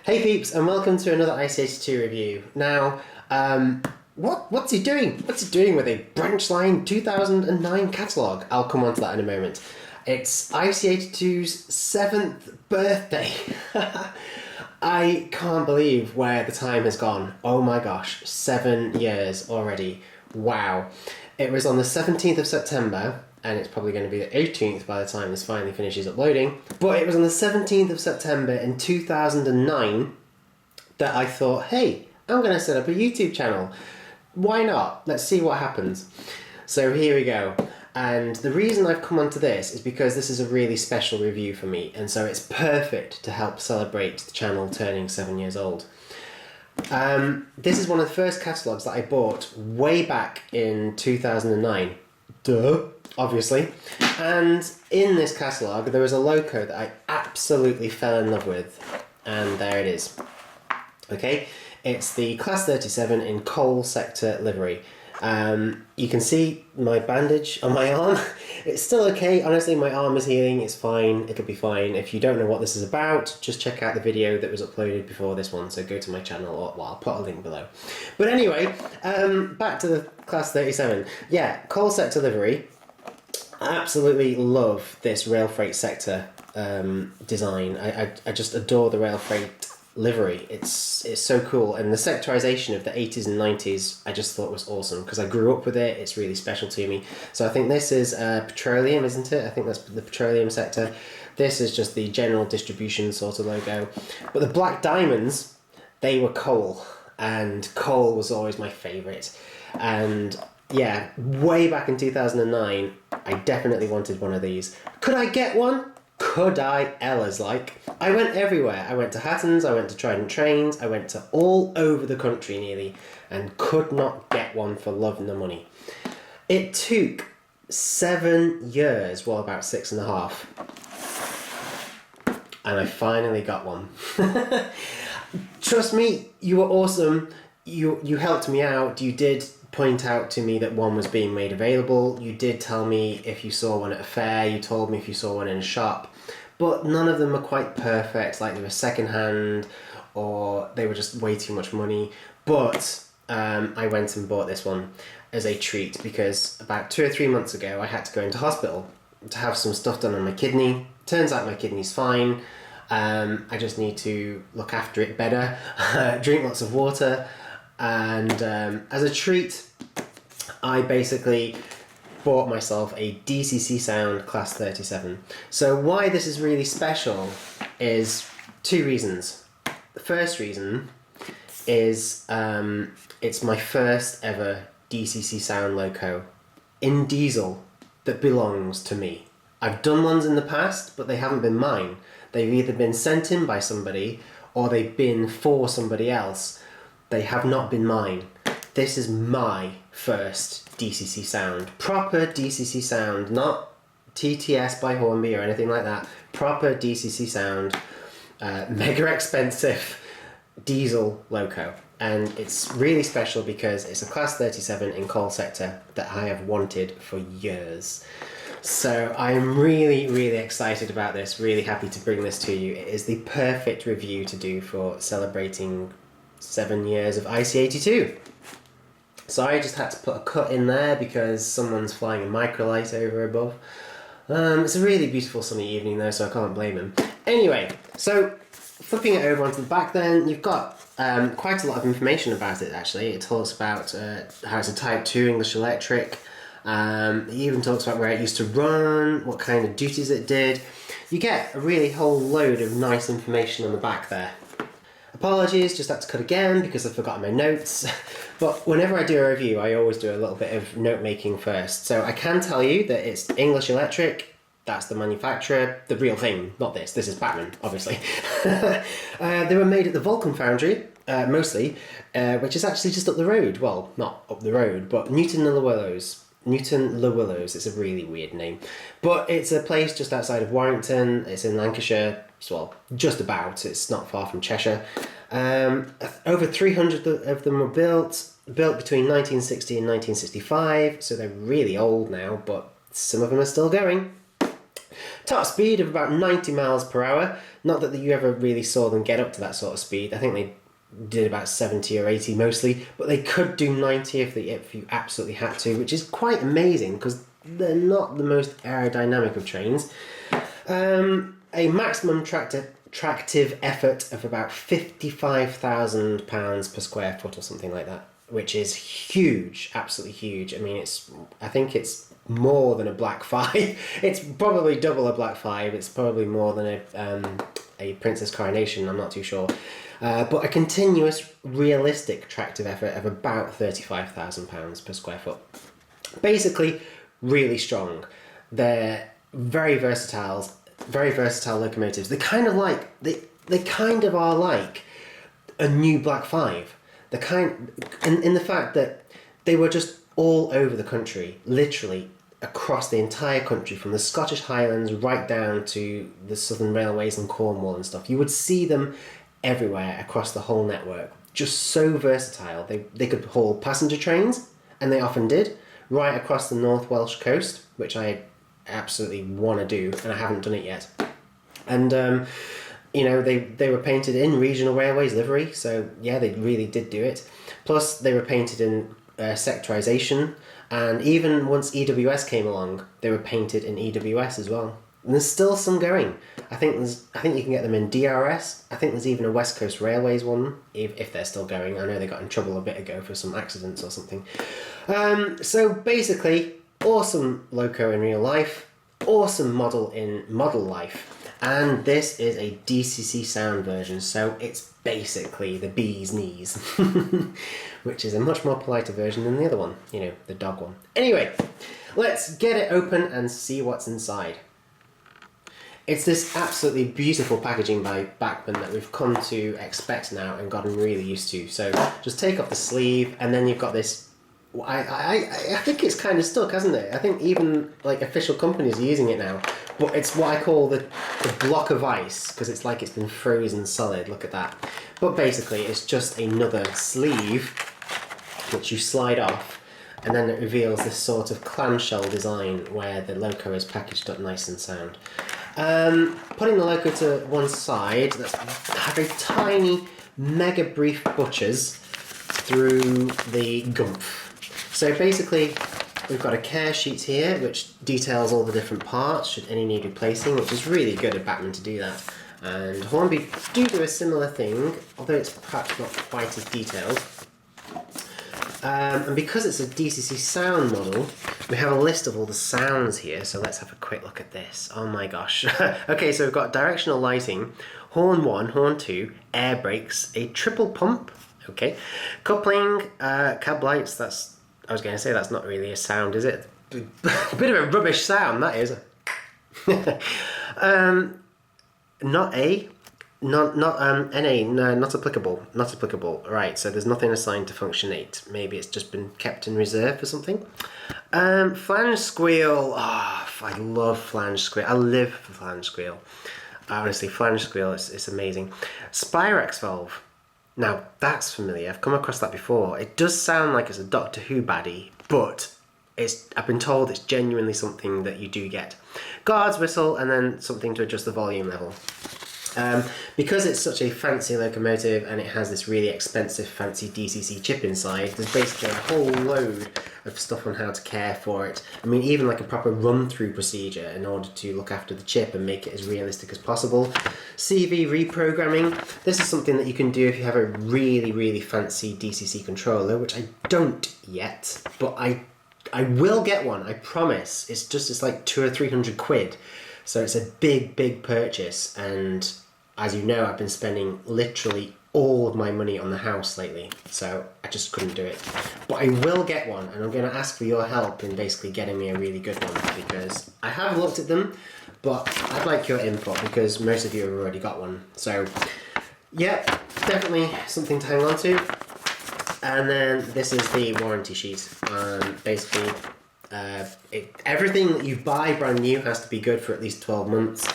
Hey peeps, and welcome to another IC82 review. Now, what's he doing? What's he doing with a branch line 2009 catalogue? I'll come on to that in a moment. It's IC82's 7th birthday. I can't believe where the time has gone. Oh my gosh, 7 years already. Wow. It was on the 17th of September, and it's probably going to be the 18th by the time this finally finishes uploading. But it was on the 17th of September in 2009 that I thought, hey, I'm going to set up a YouTube channel. Why not? Let's see what happens. So here we go. And the reason I've come onto this is because this is a really special review for me, and so it's perfect to help celebrate the channel turning 7 years old. This is one of the first catalogues that I bought way back in 2009. Duh, obviously. And in this catalogue, there was a loco that I absolutely fell in love with. And there it is. Okay, it's the Class 37 in coal sector livery. You can see my bandage on my arm. It's still okay. Honestly, my arm is healing. It's fine. It'll be fine. If you don't know what this is about, just check out the video that was uploaded before this one. So go to my channel, or well, I'll put a link below. But anyway, back to the Class 37. Yeah, coal sector livery. I absolutely love this rail freight sector design. I just adore the rail freight livery. It's so cool, and the sectorization of the 80s and 90s I just thought was awesome because I grew up with it. It's really special to me. So I think this is petroleum, isn't it? I think that's the petroleum sector. This is just the general distribution sort of logo. But the black diamonds, they were coal, and coal was always my favourite. And yeah, way back in 2009 I definitely wanted one of these. Could I get one? Could I Ella's like? I went everywhere. I went to Hatton's, I went to Trident Trains, I went to all over the country nearly, and could not get one for love nor money. It took 7 years, well about 6.5, and I finally got one. Trust me, you were awesome. You helped me out. You did point out to me that one was being made available. You did tell me if you saw one at a fair. You told me if you saw one in a shop. But none of them are quite perfect, like they were secondhand or they were just way too much money. But I went and bought this one as a treat because about 2 or 3 months ago I had to go into hospital to have some stuff done on my kidney. Turns out my kidney's fine. I just need to look after it better, drink lots of water, and as a treat I basically bought myself a DCC SOUND Class 37. So why this is really special is 2 reasons. The first reason is it's my first ever DCC SOUND loco in diesel that belongs to me. I've done ones in the past, but they haven't been mine. They've either been sent in by somebody or they've been for somebody else. They have not been mine. This is my first DCC SOUND. Proper DCC SOUND, not TTS by Hornby or anything like that. Proper DCC SOUND, mega expensive diesel loco. And it's really special because it's a Class 37 in coal sector that I have wanted for years. So I'm really, really excited about this, really happy to bring this to you. It is the perfect review to do for celebrating 7 years of IC82. So I just had to put a cut in there because someone's flying a microlight over above. It's a really beautiful sunny evening though, so I can't blame him. Anyway, so flipping it over onto the back then, you've got quite a lot of information about it actually. It talks about how it's a Type 2 English electric. It even talks about where it used to run, what kind of duties it did. You get a really whole load of nice information on the back there. Apologies, just had to cut again because I've forgotten my notes. But whenever I do a review, I always do a little bit of note making first. So I can tell you that it's English Electric, that's the manufacturer, the real thing, not this. This is Batman, obviously. They were made at the Vulcan Foundry, mostly, which is actually just up the road. Well, not up the road, but Newton-le-Willows. Newton-le-Willows, it's a really weird name. But it's a place just outside of Warrington, it's in Lancashire, well, just about, it's not far from Cheshire. Over 300 of them were built between 1960 and 1965, so they're really old now, but some of them are still going. Top speed of about 90 miles per hour. Not that you ever really saw them get up to that sort of speed. I think they did about 70 or 80 mostly, but they could do 90 if you absolutely had to, which is quite amazing because they're not the most aerodynamic of trains. A maximum tractive effort of about 55,000 pounds per square foot or something like that, which is huge, absolutely huge. I mean, I think it's more than a Black 5. It's probably double a Black 5. It's probably more than a Princess Coronation, I'm not too sure. But a continuous, realistic tractive effort of about 35,000 pounds per square foot. Basically, really strong. They're very versatile locomotives. They're kind of like, they kind of are like a new Black 5. The kind, in the fact that they were just all over the country, literally across the entire country, from the Scottish Highlands right down to the Southern Railways and Cornwall and stuff. You would see them everywhere across the whole network. Just so versatile. They could haul passenger trains, and they often did, right across the North Welsh coast, which I absolutely want to do, and I haven't done it yet. And you know, they were painted in Regional Railways livery, so yeah, they really did do it. Plus, they were painted in sectorisation, and even once EWS came along, they were painted in EWS as well. And there's still some going. I think you can get them in DRS. I think there's even a West Coast Railways one, if they're still going. I know they got in trouble a bit ago for some accidents or something. So basically, awesome loco in real life, awesome model in model life. And this is a DCC Sound version, so it's basically the bee's knees, which is a much more politer version than the other one, you know, the dog one. Anyway, let's get it open and see what's inside. It's this absolutely beautiful packaging by Bachmann that we've come to expect now and gotten really used to. So just take off the sleeve, and then you've got this. I think it's kind of stuck, hasn't it? I think even like official companies are using it now. But it's what I call the block of ice, because it's like it's been frozen solid. Look at that. But basically, it's just another sleeve which you slide off, and then it reveals this sort of clamshell design where the loco is packaged up nice and sound. Putting the loco to one side, let's have a tiny, mega brief butchers through the gumph. So basically, we've got a care sheet here which details all the different parts should any need replacing, which is really good of Bachmann to do that. And Hornby do a similar thing, although it's perhaps not quite as detailed. And because it's a DCC Sound model, we have a list of all the sounds here, so let's have a quick look at this. Oh my gosh. Okay, so we've got directional lighting, horn 1, horn 2, air brakes, a triple pump, okay, coupling, cab lights, I was going to say that's not really a sound, is it? A bit of a rubbish sound, that is. Not NA, no, not applicable. Not applicable. Right, so there's nothing assigned to function 8. Maybe it's just been kept in reserve for something. Flange squeal. Oh, I love flange squeal. I live for flange squeal. Honestly, flange squeal, it's amazing. Spirax valve. Now, that's familiar. I've come across that before. It does sound like it's a Doctor Who baddie, but I've been told it's genuinely something that you do get. Guard's whistle, and then something to adjust the volume level. Because it's such a fancy locomotive and it has this really expensive fancy DCC chip inside, there's basically a whole load of stuff on how to care for it. I mean, even like a proper run-through procedure in order to look after the chip and make it as realistic as possible. CV reprogramming. This is something that you can do if you have a really, really fancy DCC controller, which I don't yet, but I will get one, I promise. It's like 200 or 300 quid. So it's a big, big purchase, and as you know, I've been spending literally all of my money on the house lately, so I just couldn't do it. But I will get one, and I'm going to ask for your help in basically getting me a really good one, because I have looked at them, but I'd like your input, because most of you have already got one. So, yeah, definitely something to hang on to. And then this is the warranty sheet. Basically, everything that you buy brand new has to be good for at least 12 months,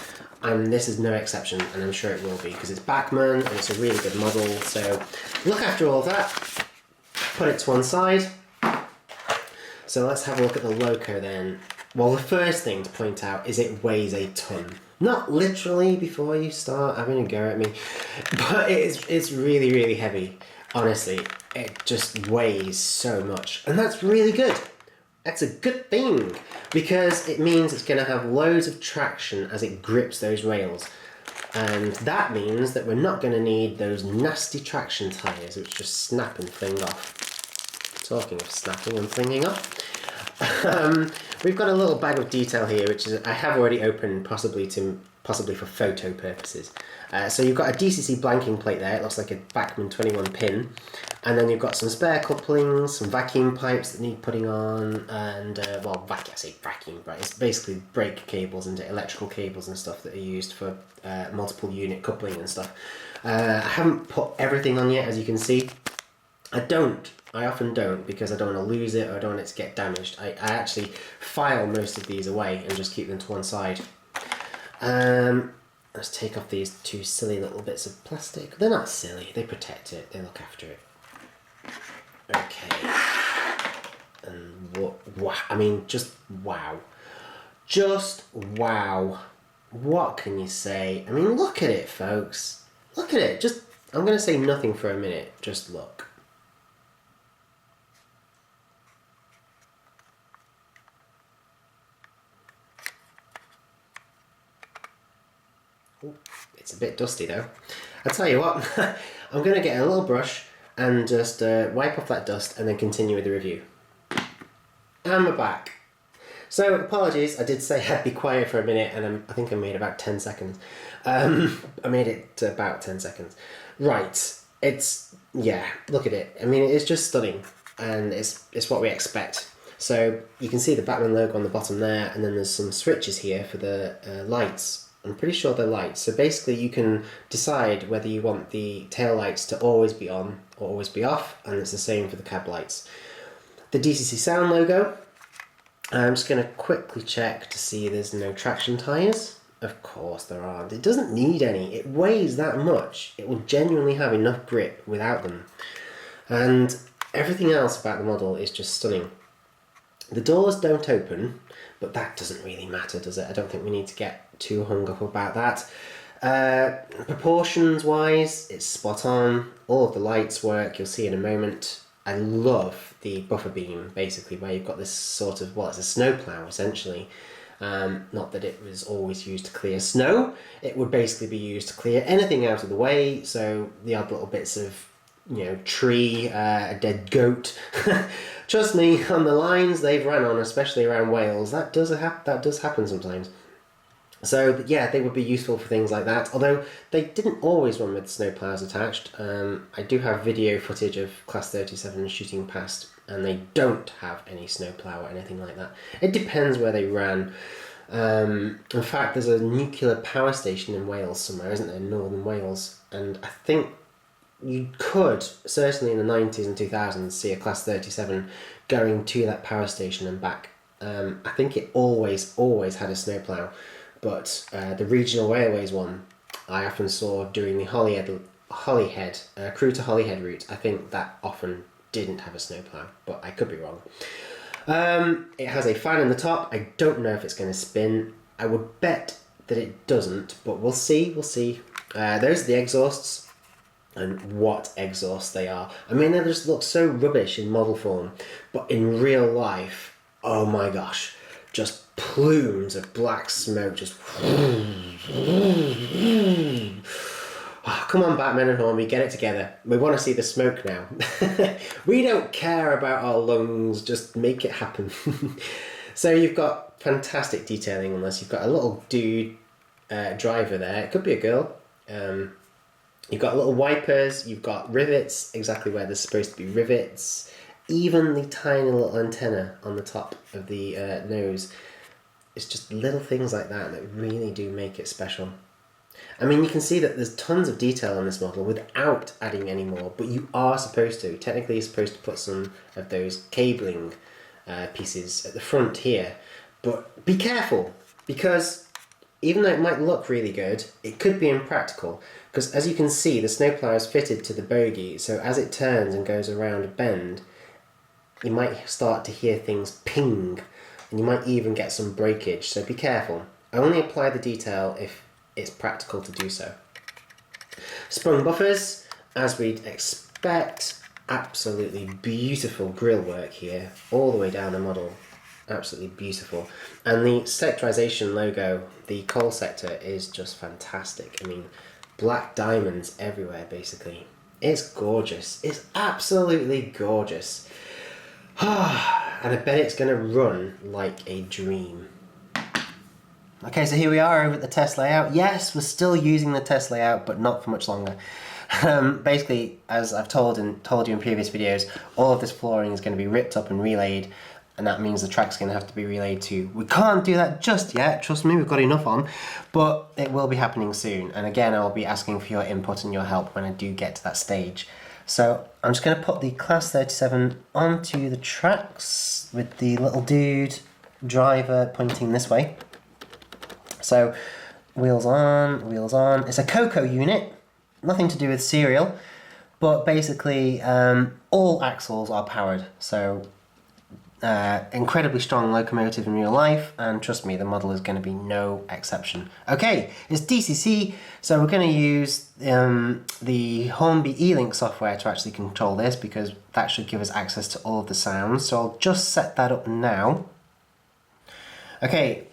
and this is no exception, and I'm sure it will be, because it's Bachmann and it's a really good model. So look after all of that, put it to one side. So let's have a look at the loco then. Well, the first thing to point out is it weighs a ton. Not literally before you start having a go at me, but it's really, really heavy. Honestly, it just weighs so much, and that's really good. That's a good thing, because it means it's going to have loads of traction as it grips those rails. And that means that we're not going to need those nasty traction tyres which just snap and fling off. Talking of snapping and flinging off, we've got a little bag of detail here which is I have already opened, possibly for photo purposes. So you've got a DCC blanking plate there. It looks like a Bachmann 21 pin, and then you've got some spare couplings, some vacuum pipes that need putting on, and I say vacuum, but it's basically brake cables and electrical cables and stuff that are used for multiple unit coupling and stuff. I haven't put everything on yet, as you can see. I often don't, because I don't want to lose it or I don't want it to get damaged. I actually file most of these away and just keep them to one side. Let's take off these two silly little bits of plastic. They're not silly, they protect it, they look after it. Okay. And wow, I mean, just wow. Just wow. What can you say? I mean, look at it, folks. Look at it. I'm going to say nothing for a minute. Just look. Ooh, it's a bit dusty though. I'll tell you what, I'm going to get a little brush and just wipe off that dust and then continue with the review. And we're back. So apologies, I did say I'd be quiet for a minute, and I think I made about 10 seconds. I made it to about 10 seconds. Right, yeah, look at it. I mean, it's just stunning, and it's what we expect. So you can see the Bachmann logo on the bottom there, and then there's some switches here for the lights. I'm pretty sure they're lights. So basically you can decide whether you want the tail lights to always be on or always be off, and it's the same for the cab lights. The DCC SOUND logo, I'm just going to quickly check to see there's no traction tyres. Of course there aren't. It doesn't need any. It weighs that much. It will genuinely have enough grip without them. And everything else about the model is just stunning. The doors don't open, but that doesn't really matter, does it? I don't think we need to get too hung up about that. Proportions wise, it's spot on. All of the lights work, you'll see in a moment. I love the buffer beam, basically, where you've got this sort of, well, it's a snowplow essentially. Not that it was always used to clear snow. It would basically be used to clear anything out of the way, so the odd little bits of, tree, a dead goat. Trust me, on the lines they've run on, especially around Wales, that does happen sometimes. So yeah, they would be useful for things like that, although they didn't always run with snowplows attached. I do have video footage of Class 37 shooting past, and they don't have any snowplow or anything like that. It depends where they ran. In fact, there's a nuclear power station in Wales somewhere, isn't there, in northern Wales, and I think you could, certainly in the 90s and 2000s, see a Class 37 going to that power station and back. I think it always had a snowplow, but the regional railways one I often saw during the Holyhead Crewe to Holyhead route. I think that often didn't have a snowplow, but I could be wrong. It has a fan in the top. I don't know if it's going to spin. I would bet that it doesn't, but we'll see. Those are the exhausts. And what exhausts they are. I mean, they just look so rubbish in model form, but in real life, oh my gosh, just plumes of black smoke, just... Oh, come on, Batman and Hornby, get it together. We want to see the smoke now. We don't care about our lungs, just make it happen. So you've got fantastic detailing on this. You've got a little dude driver there. It could be a girl. You've got little wipers, you've got rivets, exactly where there's supposed to be rivets, even the tiny little antenna on the top of the nose. It's just little things like that that really do make it special. I mean, you can see that there's tons of detail on this model without adding any more, but you are supposed to. Technically, you're supposed to put some of those cabling pieces at the front here, but be careful, because even though it might look really good, it could be impractical. Because as you can see, the snowplow is fitted to the bogie, so as it turns and goes around a bend, you might start to hear things ping and you might even get some breakage, so be careful. Only apply the detail if it's practical to do so. Sprung buffers, as we'd expect. Absolutely beautiful grill work here, all the way down the model. Absolutely beautiful. And the sectorization logo, the coal sector, is just fantastic. I mean, black diamonds everywhere, basically. It's gorgeous. It's absolutely gorgeous. And I bet it's going to run like a dream. Okay, so here we are over at the test layout. Yes, we're still using the test layout, but not for much longer. Basically, as I've told you in previous videos, all of this flooring is going to be ripped up and relayed, and that means the track's going to have to be relayed too. We can't do that just yet, trust me, we've got enough on, but it will be happening soon. And again, I'll be asking for your input and your help when I do get to that stage. So I'm just going to put the Class 37 onto the tracks with the little dude driver pointing this way. So wheels on, wheels on. It's a Coco unit, nothing to do with serial, but basically all axles are powered. So incredibly strong locomotive in real life, and trust me, the model is going to be no exception. Okay, it's DCC, so we're going to use the Hornby E-Link software to actually control this, because that should give us access to all of the sounds. So I'll just set that up now. Okay,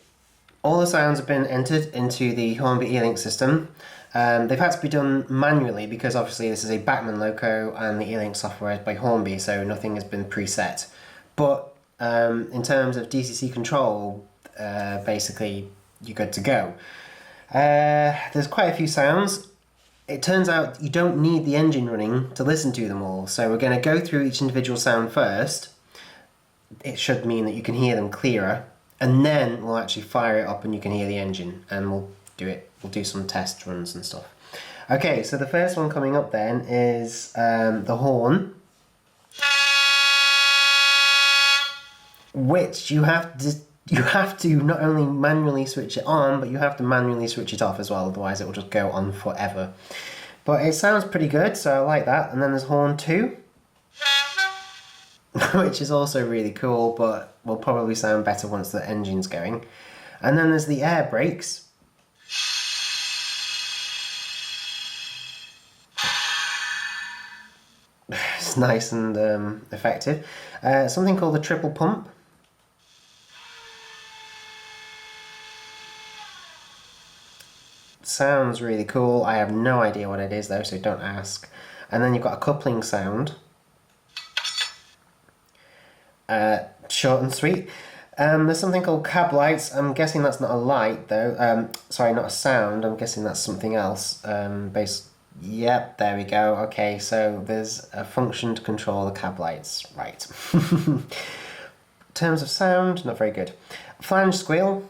all the sounds have been entered into the Hornby E-Link system. They've had to be done manually because obviously this is a Bachmann loco and the E-Link software is by Hornby, so nothing has been preset. But in terms of DCC control, basically you're good to go. There's quite a few sounds. It turns out you don't need the engine running to listen to them all, so we're going to go through each individual sound first. It should mean that you can hear them clearer, and then we'll actually fire it up and you can hear the engine, and we'll do some test runs and stuff. Okay, so the first one coming up then is the horn, which you have to not only manually switch it on, but you have to manually switch it off as well, otherwise it will just go on forever. But it sounds pretty good, so I like that. And then there's horn 2, which is also really cool, but will probably sound better once the engine's going. And then there's the air brakes. It's nice and effective. Something called the triple pump. Sounds really cool. I have no idea what it is though, so don't ask. And then you've got a coupling sound. Short and sweet. There's something called cab lights. I'm guessing that's not a light though. Sorry, not a sound. I'm guessing that's something else. Yep, there we go. Okay, so there's a function to control the cab lights. Right. In terms of sound, not very good. Flange squeal.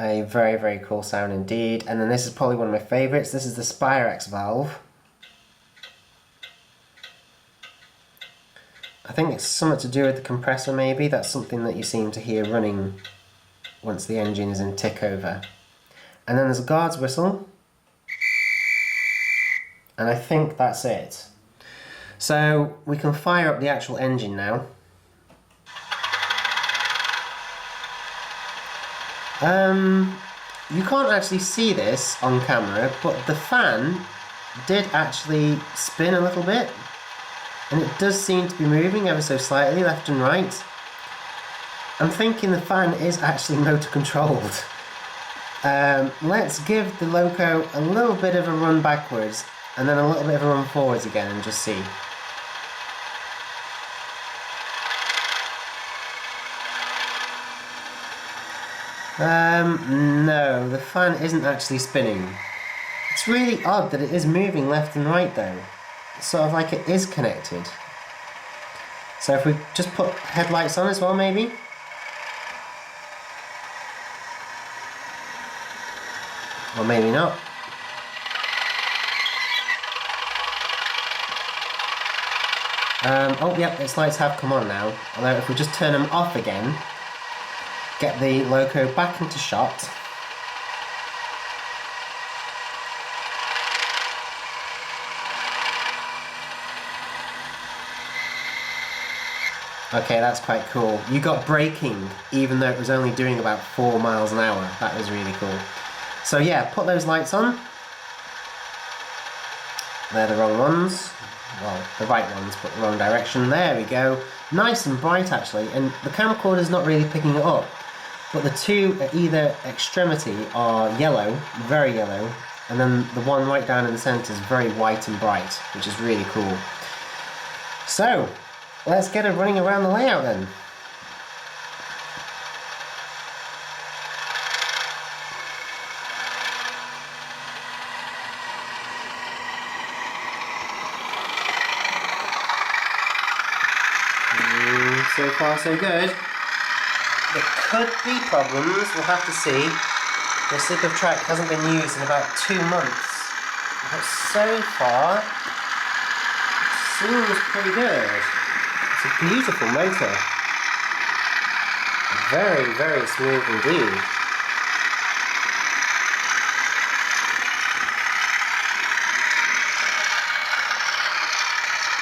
A very, very cool sound indeed. And then this is probably one of my favourites. This is the Spirex valve. I think it's something to do with the compressor maybe. That's something that you seem to hear running once the engine is in tick over. And then there's a guard's whistle. And I think that's it. So we can fire up the actual engine now. You can't actually see this on camera, but the fan did actually spin a little bit, and it does seem to be moving ever so slightly left and right. I'm thinking the fan is actually motor controlled. Let's give the loco a little bit of a run backwards and then a little bit of a run forwards again and just see. No, the fan isn't actually spinning. It's really odd that it is moving left and right though. It's sort of like it is connected. So if we just put headlights on as well maybe? Or maybe not. Oh yep, its lights have come on now. Although if we just turn them off again, get the loco back into shot. Okay, that's quite cool. You got braking even though it was only doing about 4 miles an hour. That was really cool. So yeah, put those lights on. They're the wrong ones. Well, the right ones, but the wrong direction. There we go. Nice and bright actually, and the camcorder's not really picking it up. But the two at either extremity are yellow, very yellow, and then the one right down in the centre is very white and bright, which is really cool. So, let's get it running around the layout then. So far so good. There could be problems, we'll have to see. The slip of track hasn't been used in about 2 months. But so far, it seems pretty good. It's a beautiful motor. Very, very smooth indeed.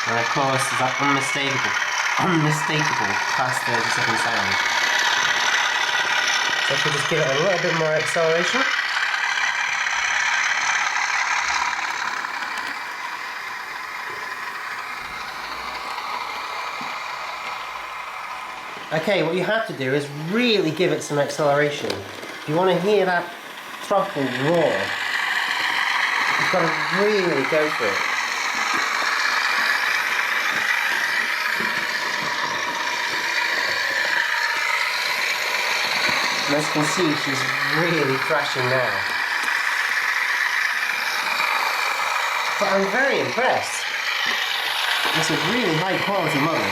And of course, there's that unmistakable Class 37 sound. So I should just give it a little bit more acceleration. Okay, what you have to do is really give it some acceleration. If you want to hear that throttle roar, you've got to really go for it. And as you can see, she's really thrashing now. But I'm very impressed. It's a really high quality model.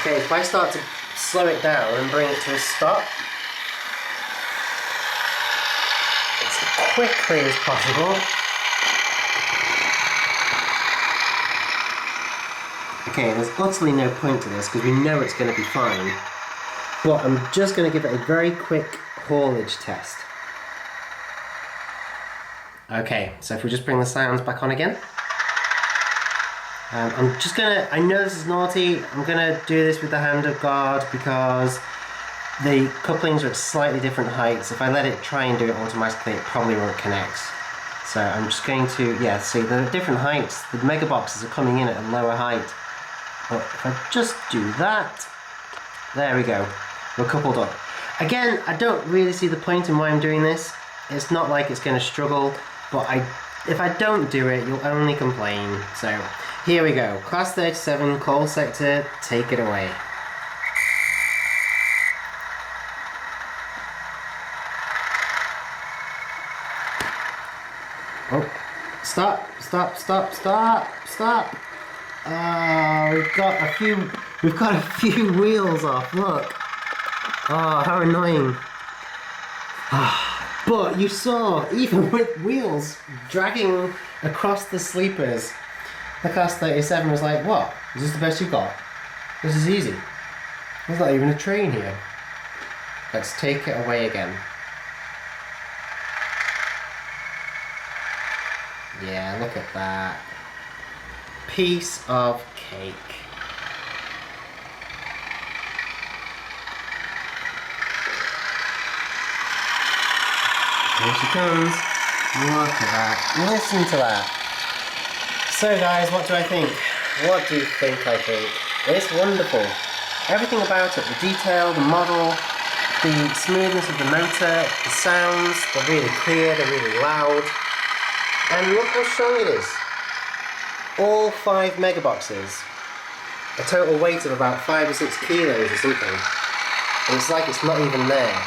Okay, if I start to slow it down and bring it to a stop, as quickly as possible. Okay, there's utterly no point to this because we know it's going to be fine. But I'm just going to give it a very quick haulage test. Okay, so if we just bring the sounds back on again. I'm just gonna, I know this is naughty, I'm gonna do this with the hand of God because the couplings are at slightly different heights. If I let it try and do it automatically, it probably won't connect. So I'm just going to, yeah, see the different heights, the mega boxes are coming in at a lower height. But if I just do that, there we go, we're coupled up. Again, I don't really see the point in why I'm doing this. It's not like it's going to struggle, but if I don't do it, you'll only complain. So here we go, Class 37 coal sector, take it away. Oh, stop, stop, stop, stop, stop. We've got a few wheels off, look. Oh, how annoying. But you saw, even with wheels dragging across the sleepers, the Class 37 was like, what? Is this the best you've got? This is easy. There's not even a train here. Let's take it away again. Yeah, look at that. Piece of cake. Here she comes. Look at that. Listen to that. So guys, what do I think? What do you think I think? It's wonderful. Everything about it, the detail, the model, the smoothness of the motor, the sounds, they're really clear, they're really loud. And look how strong it is. All 5 megaboxes. A total weight of about 5 or 6 kilos or something. And it's like it's not even there.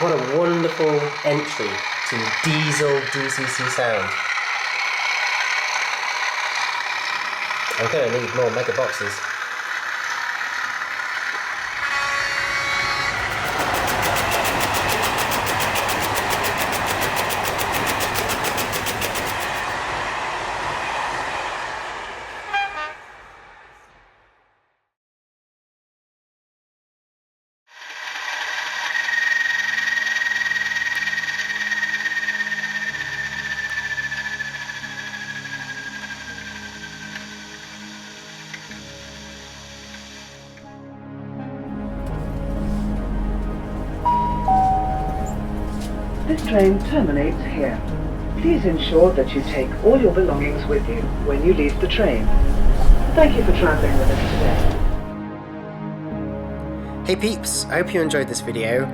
What a wonderful entry to diesel DCC sound. I'm going to need more mega boxes. This train terminates here. Please ensure that you take all your belongings with you when you leave the train. Thank you for travelling with us today. Hey peeps, I hope you enjoyed this video.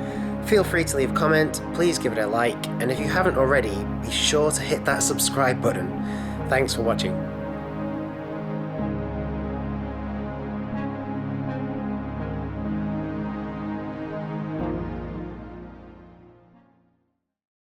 Feel free to leave a comment, please give it a like, and if you haven't already, be sure to hit that subscribe button. Thanks for watching.